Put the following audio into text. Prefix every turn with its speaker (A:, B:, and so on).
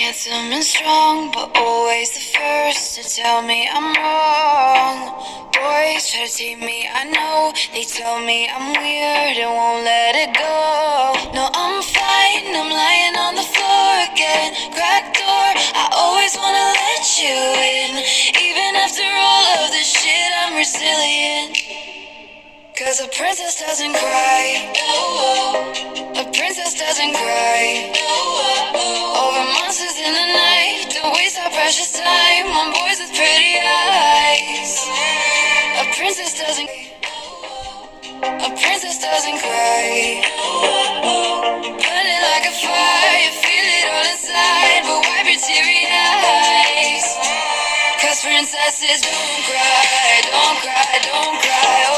A: handsome and strong, but always the first to tell me I'm wrong. Boys try to take me, I know. They tell me I'm weird and won't let it go. No, I'm fine, I'm lying on the floor again. Cracked door, I always wanna let you in. Even after all of this shit, I'm resilient. Cause a princess doesn't cry. A princess doesn't cry. Over monsters in the night, don't waste our precious time on boys with pretty eyes. A princess doesn't. A princess doesn't cry. Burning like a fire, feel it all inside, but wipe your teary eyes. Cause princesses don't cry, don't cry, don't cry.